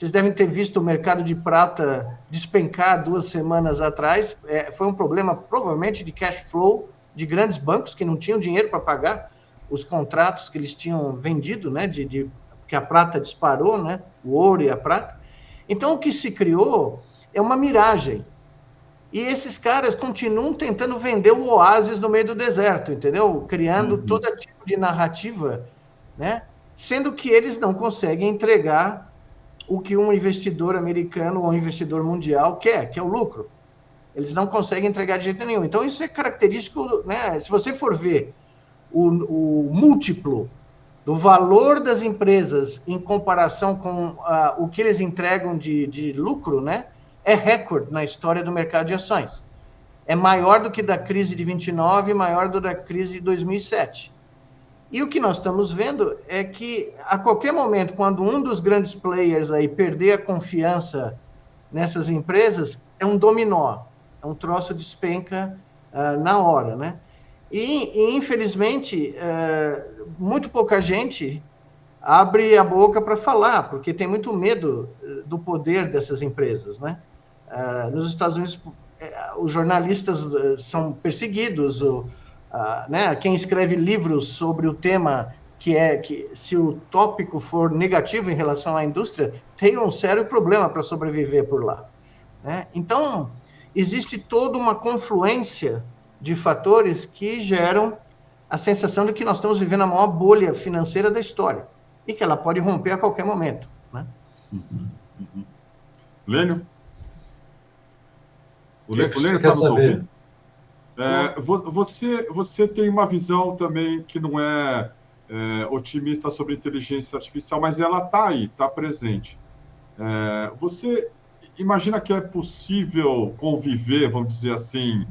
Vocês devem ter visto o mercado de prata despencar 2 semanas atrás. Foi um problema, provavelmente, de cash flow de grandes bancos que não tinham dinheiro para pagar os contratos que eles tinham vendido, né? Porque a prata disparou, né? O ouro e a prata. Então, o que se criou é uma miragem. E esses caras continuam tentando vender o oásis no meio do deserto, entendeu? Criando todo tipo de narrativa, né? Sendo que eles não conseguem entregar o que um investidor americano ou um investidor mundial quer, que é o lucro. Eles não conseguem entregar de jeito nenhum. Então, isso é característico, né? Se você for ver o múltiplo do valor das empresas em comparação com o que eles entregam de lucro, né? É recorde na história do mercado de ações. É maior do que da crise de 29, maior do que da crise de 2007. E o que nós estamos vendo é que, a qualquer momento, quando um dos grandes players aí perder a confiança nessas empresas, é um dominó, é um troço despenca na hora, né? E infelizmente, muito pouca gente abre a boca para falar, porque tem muito medo do poder dessas empresas, né? Nos Estados Unidos, os jornalistas são perseguidos, né? Quem escreve livros sobre o tema, que se o tópico for negativo em relação à indústria, tem um sério problema para sobreviver por lá, né? Então, existe toda uma confluência de fatores que geram a sensação de que nós estamos vivendo a maior bolha financeira da história e que ela pode romper a qualquer momento, né? Lênio? O que Lênio quer está nos saber? ouvindo? Você tem uma visão também que não é otimista sobre inteligência artificial, mas ela está aí, está presente. Você imagina que é possível conviver, vamos dizer assim,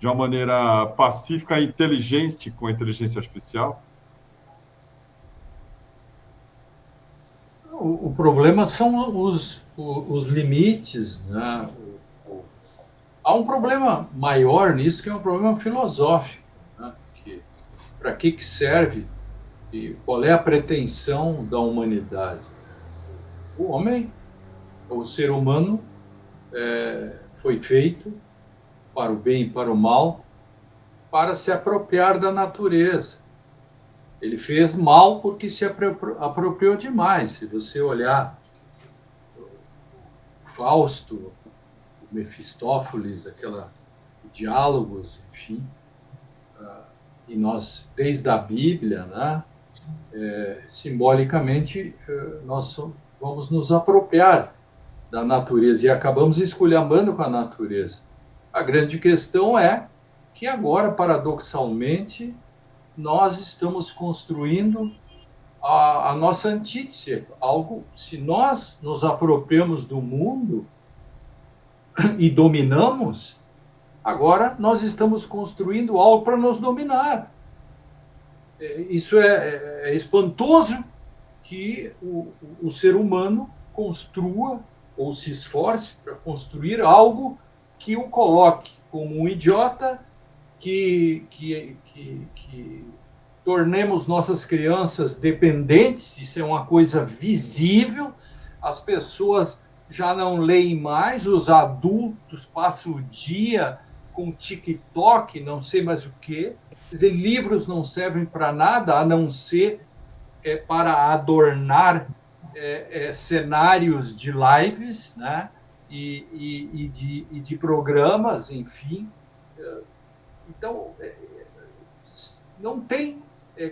de uma maneira pacífica e inteligente com a inteligência artificial? O problema são os limites, né? Há um problema maior nisso, que é um problema filosófico, né? Para que serve e qual é a pretensão da humanidade? O homem, o ser humano, foi feito para o bem e para o mal, para se apropriar da natureza. Ele fez mal porque se apropriou demais. Se você olhar o Fausto, o Mefistófeles, diálogos, enfim, e nós, desde a Bíblia, né, simbolicamente, nós vamos nos apropriar da natureza e acabamos esculhambando com a natureza. A grande questão é que agora, paradoxalmente, nós estamos construindo a nossa antítese, algo, se nós nos apropriamos do mundo e dominamos, agora nós estamos construindo algo para nos dominar. Isso é espantoso, que o ser humano construa ou se esforce para construir algo que o coloque como um idiota, que tornemos nossas crianças dependentes. Isso é uma coisa visível. As pessoas já não leem mais, os adultos passam o dia com TikTok, não sei mais o quê. Quer dizer, livros não servem para nada, a não ser para adornar cenários de lives, né? e de programas, enfim. Então, não tem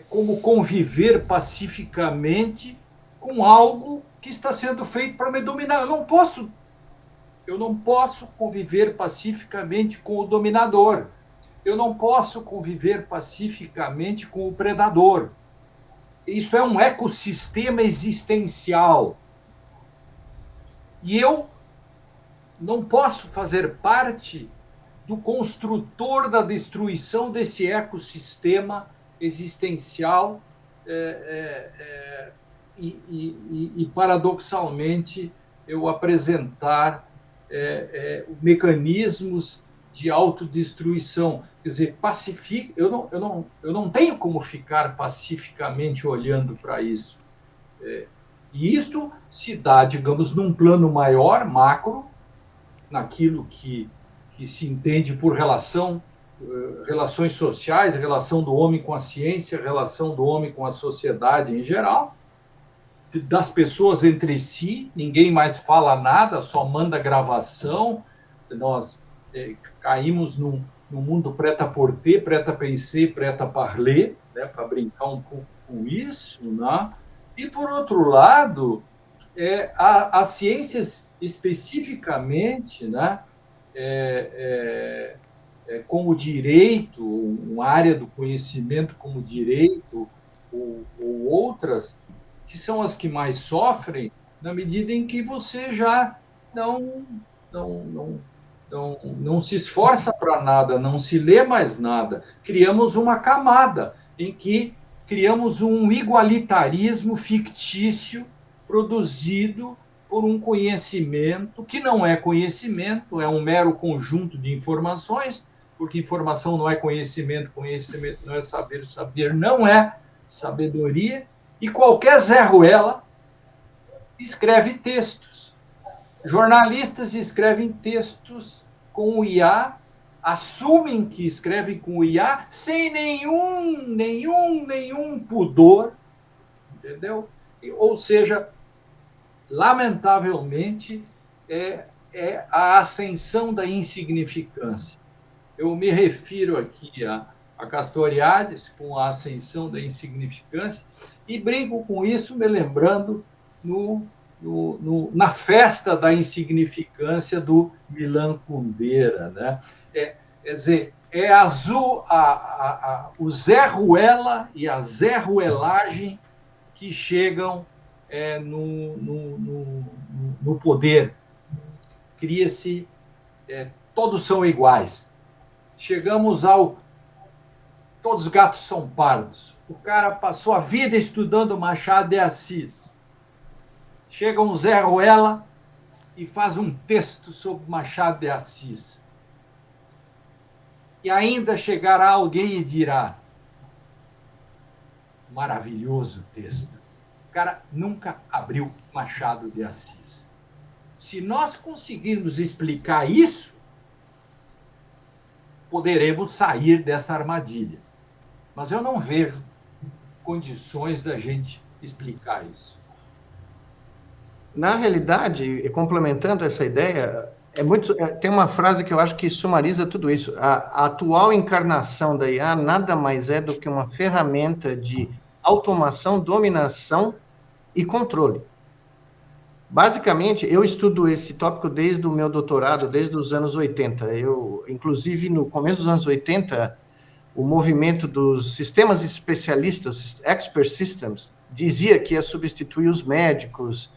como conviver pacificamente com algo que está sendo feito para me dominar. Eu não posso conviver pacificamente com o dominador. Eu não posso conviver pacificamente com o predador. Isso é um ecossistema existencial. E eu não posso fazer parte do construtor da destruição desse ecossistema existencial e paradoxalmente, eu apresentar mecanismos de autodestruição. Quer dizer, eu não tenho como ficar pacificamente olhando para isso. E isto se dá, digamos, num plano maior, macro, naquilo que se entende por relações sociais, relação do homem com a ciência, relação do homem com a sociedade em geral, das pessoas entre si, ninguém mais fala nada, só manda gravação. Nós caímos no mundo prêt-à-porter, prêt-à-penser, prêt-à-parler, né, para brincar um pouco com isso, né? E, por outro lado, as ciências especificamente, né, como direito, uma área do conhecimento como direito, ou outras, que são as que mais sofrem, na medida em que você já não se esforça para nada, não se lê mais nada. Criamos uma camada em que criamos um igualitarismo fictício produzido por um conhecimento que não é conhecimento, é um mero conjunto de informações, porque informação não é conhecimento, conhecimento não é saber, saber não é sabedoria, e qualquer Zé Ruela escreve textos. Jornalistas escrevem textos com o IA, assumem que escrevem com o IA sem nenhum pudor, entendeu? Ou seja, lamentavelmente, é a ascensão da insignificância. Eu me refiro aqui a Castoriadis com a ascensão da insignificância e brinco com isso, me lembrando na festa da insignificância do Milan Kundera, né? Quer dizer, azul o Zé Ruela e a Zé Ruelagem que chegam no poder. Cria-se, todos são iguais. Chegamos todos os gatos são pardos. O cara passou a vida estudando Machado de Assis. Chega um Zé Ruela e faz um texto sobre Machado de Assis. E ainda chegará alguém e dirá: maravilhoso texto. O cara nunca abriu Machado de Assis. Se nós conseguirmos explicar isso, poderemos sair dessa armadilha. Mas eu não vejo condições da gente explicar isso. Na realidade, complementando essa ideia, tem uma frase que eu acho que sumariza tudo isso. A atual encarnação da IA nada mais é do que uma ferramenta de automação, dominação e controle. Basicamente, eu estudo esse tópico desde o meu doutorado, desde os anos 80. Inclusive, no começo dos anos 80, o movimento dos sistemas especialistas, expert systems, dizia que ia substituir os médicos,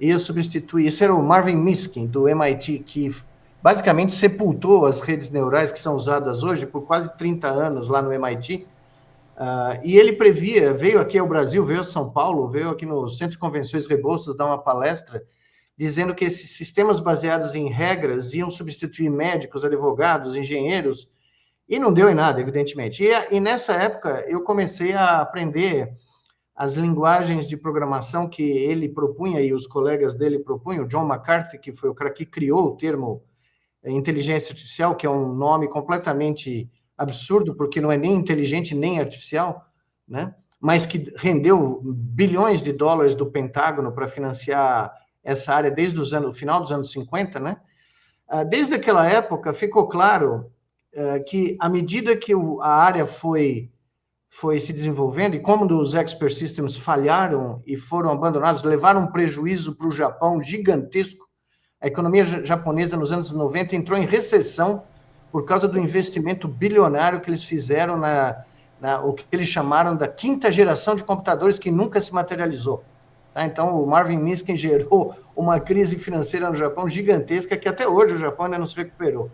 esse era o Marvin Minsky, do MIT, que basicamente sepultou as redes neurais que são usadas hoje por quase 30 anos lá no MIT. E ele previa, veio aqui ao Brasil, veio a São Paulo, veio aqui no Centro de Convenções Rebouças dar uma palestra, dizendo que esses sistemas baseados em regras iam substituir médicos, advogados, engenheiros, e não deu em nada, evidentemente. E nessa época eu comecei a aprender as linguagens de programação que ele propunha e os colegas dele propunham. John McCarthy, que foi o cara que criou o termo inteligência artificial, que é um nome completamente absurdo, porque não é nem inteligente nem artificial, né? Mas que rendeu bilhões de dólares do Pentágono para financiar essa área desde o final dos anos 50, né? Desde aquela época ficou claro que, à medida que a área foi se desenvolvendo, e como os expert systems falharam e foram abandonados, levaram um prejuízo para o Japão gigantesco. A economia japonesa, nos anos 90, entrou em recessão por causa do investimento bilionário que eles fizeram o que eles chamaram da quinta geração de computadores que nunca se materializou. Tá? Então, o Marvin Minsky gerou uma crise financeira no Japão gigantesca que até hoje o Japão ainda não se recuperou.